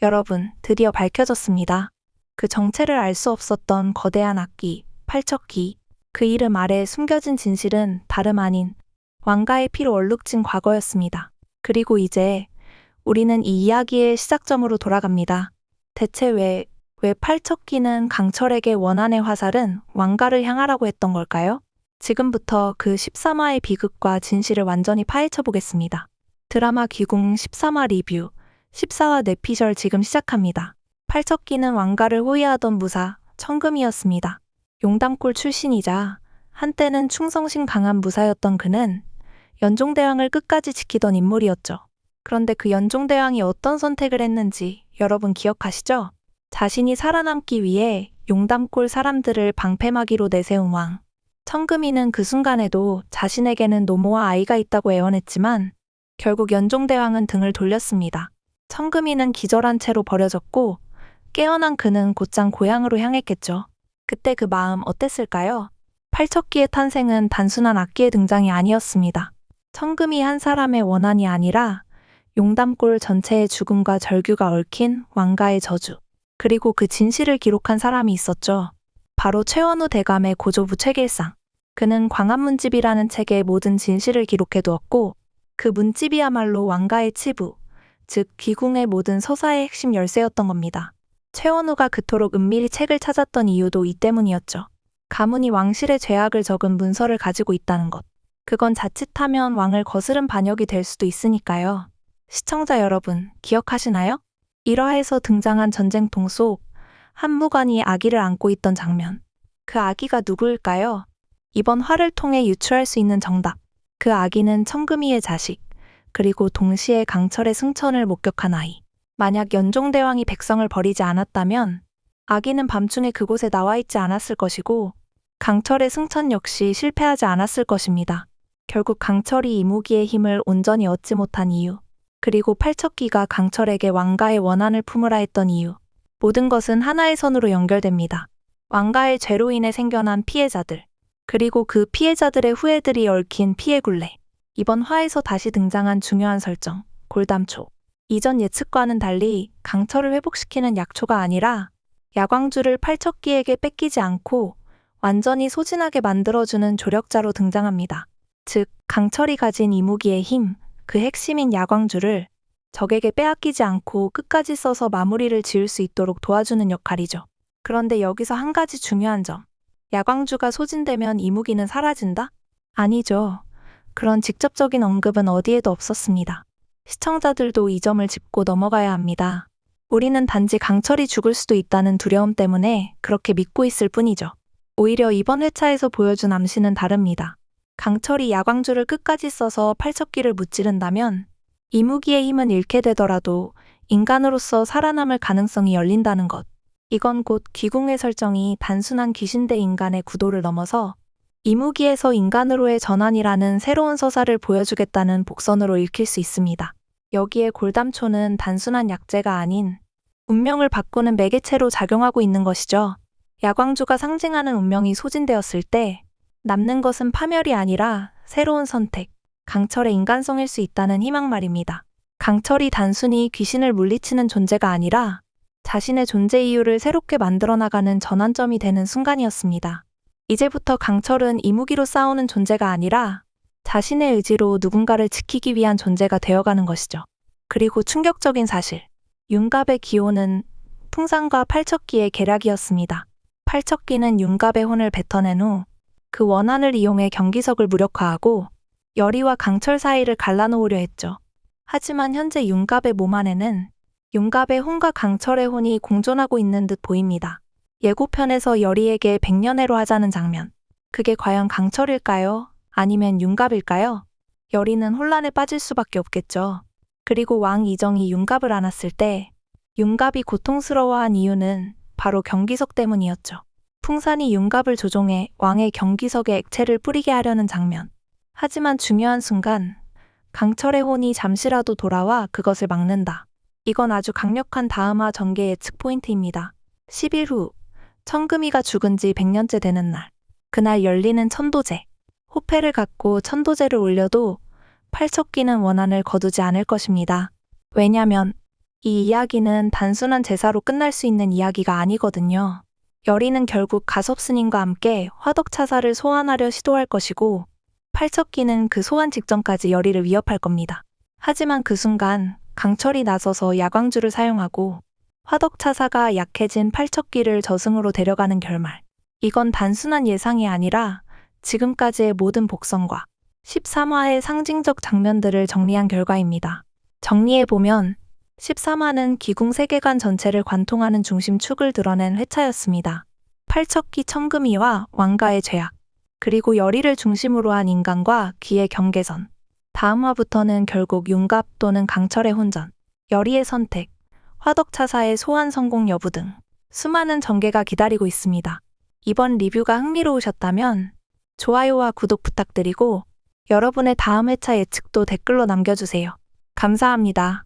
여러분, 드디어 밝혀졌습니다. 그 정체를 알 수 없었던 거대한 악기, 팔척기. 그 이름 아래 숨겨진 진실은 다름 아닌 왕가의 피로 얼룩진 과거였습니다. 그리고 이제 우리는 이 이야기의 시작점으로 돌아갑니다. 대체 왜 팔척기는 강철에게 원한의 화살은 왕가를 향하라고 했던 걸까요? 지금부터 그 13화의 비극과 진실을 완전히 파헤쳐 보겠습니다. 드라마 귀궁 13화 리뷰 14화 뇌피셜 지금 시작합니다. 팔척기는 왕가를 호위하던 무사 청금이었습니다. 용담골 출신이자 한때는 충성심 강한 무사였던 그는 연종대왕을 끝까지 지키던 인물이었죠. 그런데 그 연종대왕이 어떤 선택을 했는지 여러분 기억하시죠? 자신이 살아남기 위해 용담골 사람들을 방패막이로 내세운 왕. 청금이는 그 순간에도 자신에게는 노모와 아이가 있다고 애원했지만 결국 연종대왕은 등을 돌렸습니다. 청금이는 기절한 채로 버려졌고 깨어난 그는 곧장 고향으로 향했겠죠. 그때 그 마음 어땠을까요? 팔척기의 탄생은 단순한 악기의 등장이 아니었습니다. 청금이 한 사람의 원한이 아니라 용담골 전체의 죽음과 절규가 얽힌 왕가의 저주. 그리고 그 진실을 기록한 사람이 있었죠. 바로 최원우 대감의 고조부 최길상. 그는 광안문집이라는 책에 모든 진실을 기록해두었고 그 문집이야말로 왕가의 치부, 즉 귀궁의 모든 서사의 핵심 열쇠였던 겁니다. 최원우가 그토록 은밀히 책을 찾았던 이유도 이 때문이었죠. 가문이 왕실의 죄악을 적은 문서를 가지고 있다는 것. 그건 자칫하면 왕을 거스른 반역이 될 수도 있으니까요. 시청자 여러분, 기억하시나요? 1화에서 등장한 전쟁통 속 한무관이 아기를 안고 있던 장면. 그 아기가 누구일까요? 이번 화를 통해 유추할 수 있는 정답. 그 아기는 청금이의 자식, 그리고 동시에 강철의 승천을 목격한 아이. 만약 연종대왕이 백성을 버리지 않았다면 아기는 밤중에 그곳에 나와 있지 않았을 것이고 강철의 승천 역시 실패하지 않았을 것입니다. 결국 강철이 이무기의 힘을 온전히 얻지 못한 이유, 그리고 팔척기가 강철에게 왕가의 원한을 품으라 했던 이유. 모든 것은 하나의 선으로 연결됩니다. 왕가의 죄로 인해 생겨난 피해자들, 그리고 그 피해자들의 후예들이 얽힌 피해 굴레. 이번 화에서 다시 등장한 중요한 설정, 골담초. 이전 예측과는 달리 강철을 회복시키는 약초가 아니라 야광주를 팔척기에게 뺏기지 않고 완전히 소진하게 만들어주는 조력자로 등장합니다. 즉, 강철이 가진 이무기의 힘, 그 핵심인 야광주를 적에게 빼앗기지 않고 끝까지 써서 마무리를 지을 수 있도록 도와주는 역할이죠. 그런데 여기서 한 가지 중요한 점. 야광주가 소진되면 이무기는 사라진다? 아니죠. 그런 직접적인 언급은 어디에도 없었습니다. 시청자들도 이 점을 짚고 넘어가야 합니다. 우리는 단지 강철이 죽을 수도 있다는 두려움 때문에 그렇게 믿고 있을 뿐이죠. 오히려 이번 회차에서 보여준 암시는 다릅니다. 강철이 야광주를 끝까지 써서 팔척기를 무찌른다면 이무기의 힘은 잃게 되더라도 인간으로서 살아남을 가능성이 열린다는 것. 이건 곧 귀궁의 설정이 단순한 귀신 대 인간의 구도를 넘어서 이무기에서 인간으로의 전환이라는 새로운 서사를 보여주겠다는 복선으로 읽힐 수 있습니다. 여기에 골담초는 단순한 약재가 아닌 운명을 바꾸는 매개체로 작용하고 있는 것이죠. 야광주가 상징하는 운명이 소진되었을 때 남는 것은 파멸이 아니라 새로운 선택, 강철의 인간성일 수 있다는 희망 말입니다. 강철이 단순히 귀신을 물리치는 존재가 아니라 자신의 존재 이유를 새롭게 만들어 나가는 전환점이 되는 순간이었습니다. 이제부터 강철은 이무기로 싸우는 존재가 아니라 자신의 의지로 누군가를 지키기 위한 존재가 되어가는 것이죠. 그리고 충격적인 사실. 윤갑의 기호는 풍산과 팔척기의 계략이었습니다. 팔척기는 윤갑의 혼을 뱉어낸 후 그 원한을 이용해 경기석을 무력화하고 열이와 강철 사이를 갈라놓으려 했죠. 하지만 현재 윤갑의 몸 안에는 윤갑의 혼과 강철의 혼이 공존하고 있는 듯 보입니다. 예고편에서 열이에게 백년해로 하자는 장면. 그게 과연 강철일까요? 아니면 윤갑일까요? 열이는 혼란에 빠질 수밖에 없겠죠. 그리고 왕 이정이 윤갑을 안았을 때 윤갑이 고통스러워한 이유는 바로 경기석 때문이었죠. 풍산이 윤갑을 조종해 왕의 경기석에 액체를 뿌리게 하려는 장면. 하지만 중요한 순간 강철의 혼이 잠시라도 돌아와 그것을 막는다. 이건 아주 강력한 다음화 전개 예측 포인트입니다. 10일 후 청금이가 죽은 지 100년째 되는 날. 그날 열리는 천도제. 호패를 갖고 천도제를 올려도 팔척기는 원한을 거두지 않을 것입니다. 왜냐면 이 이야기는 단순한 제사로 끝날 수 있는 이야기가 아니거든요. 여리는 결국 가섭스님과 함께 화덕차사를 소환하려 시도할 것이고, 팔척기는 그 소환 직전까지 여리를 위협할 겁니다. 하지만 그 순간 강철이 나서서 야광주를 사용하고 화덕차사가 약해진 팔척기를 저승으로 데려가는 결말. 이건 단순한 예상이 아니라 지금까지의 모든 복선과 13화의 상징적 장면들을 정리한 결과입니다. 정리해보면 13화는 기궁 세계관 전체를 관통하는 중심축을 드러낸 회차였습니다. 팔척기 청금이와 왕가의 죄악, 그리고 여리를 중심으로 한 인간과 기의 경계선. 다음 화부터는 결국 윤갑 또는 강철의 혼전, 여리의 선택, 화덕차사의 소환 성공 여부 등 수많은 전개가 기다리고 있습니다. 이번 리뷰가 흥미로우셨다면 좋아요와 구독 부탁드리고 여러분의 다음 회차 예측도 댓글로 남겨주세요. 감사합니다.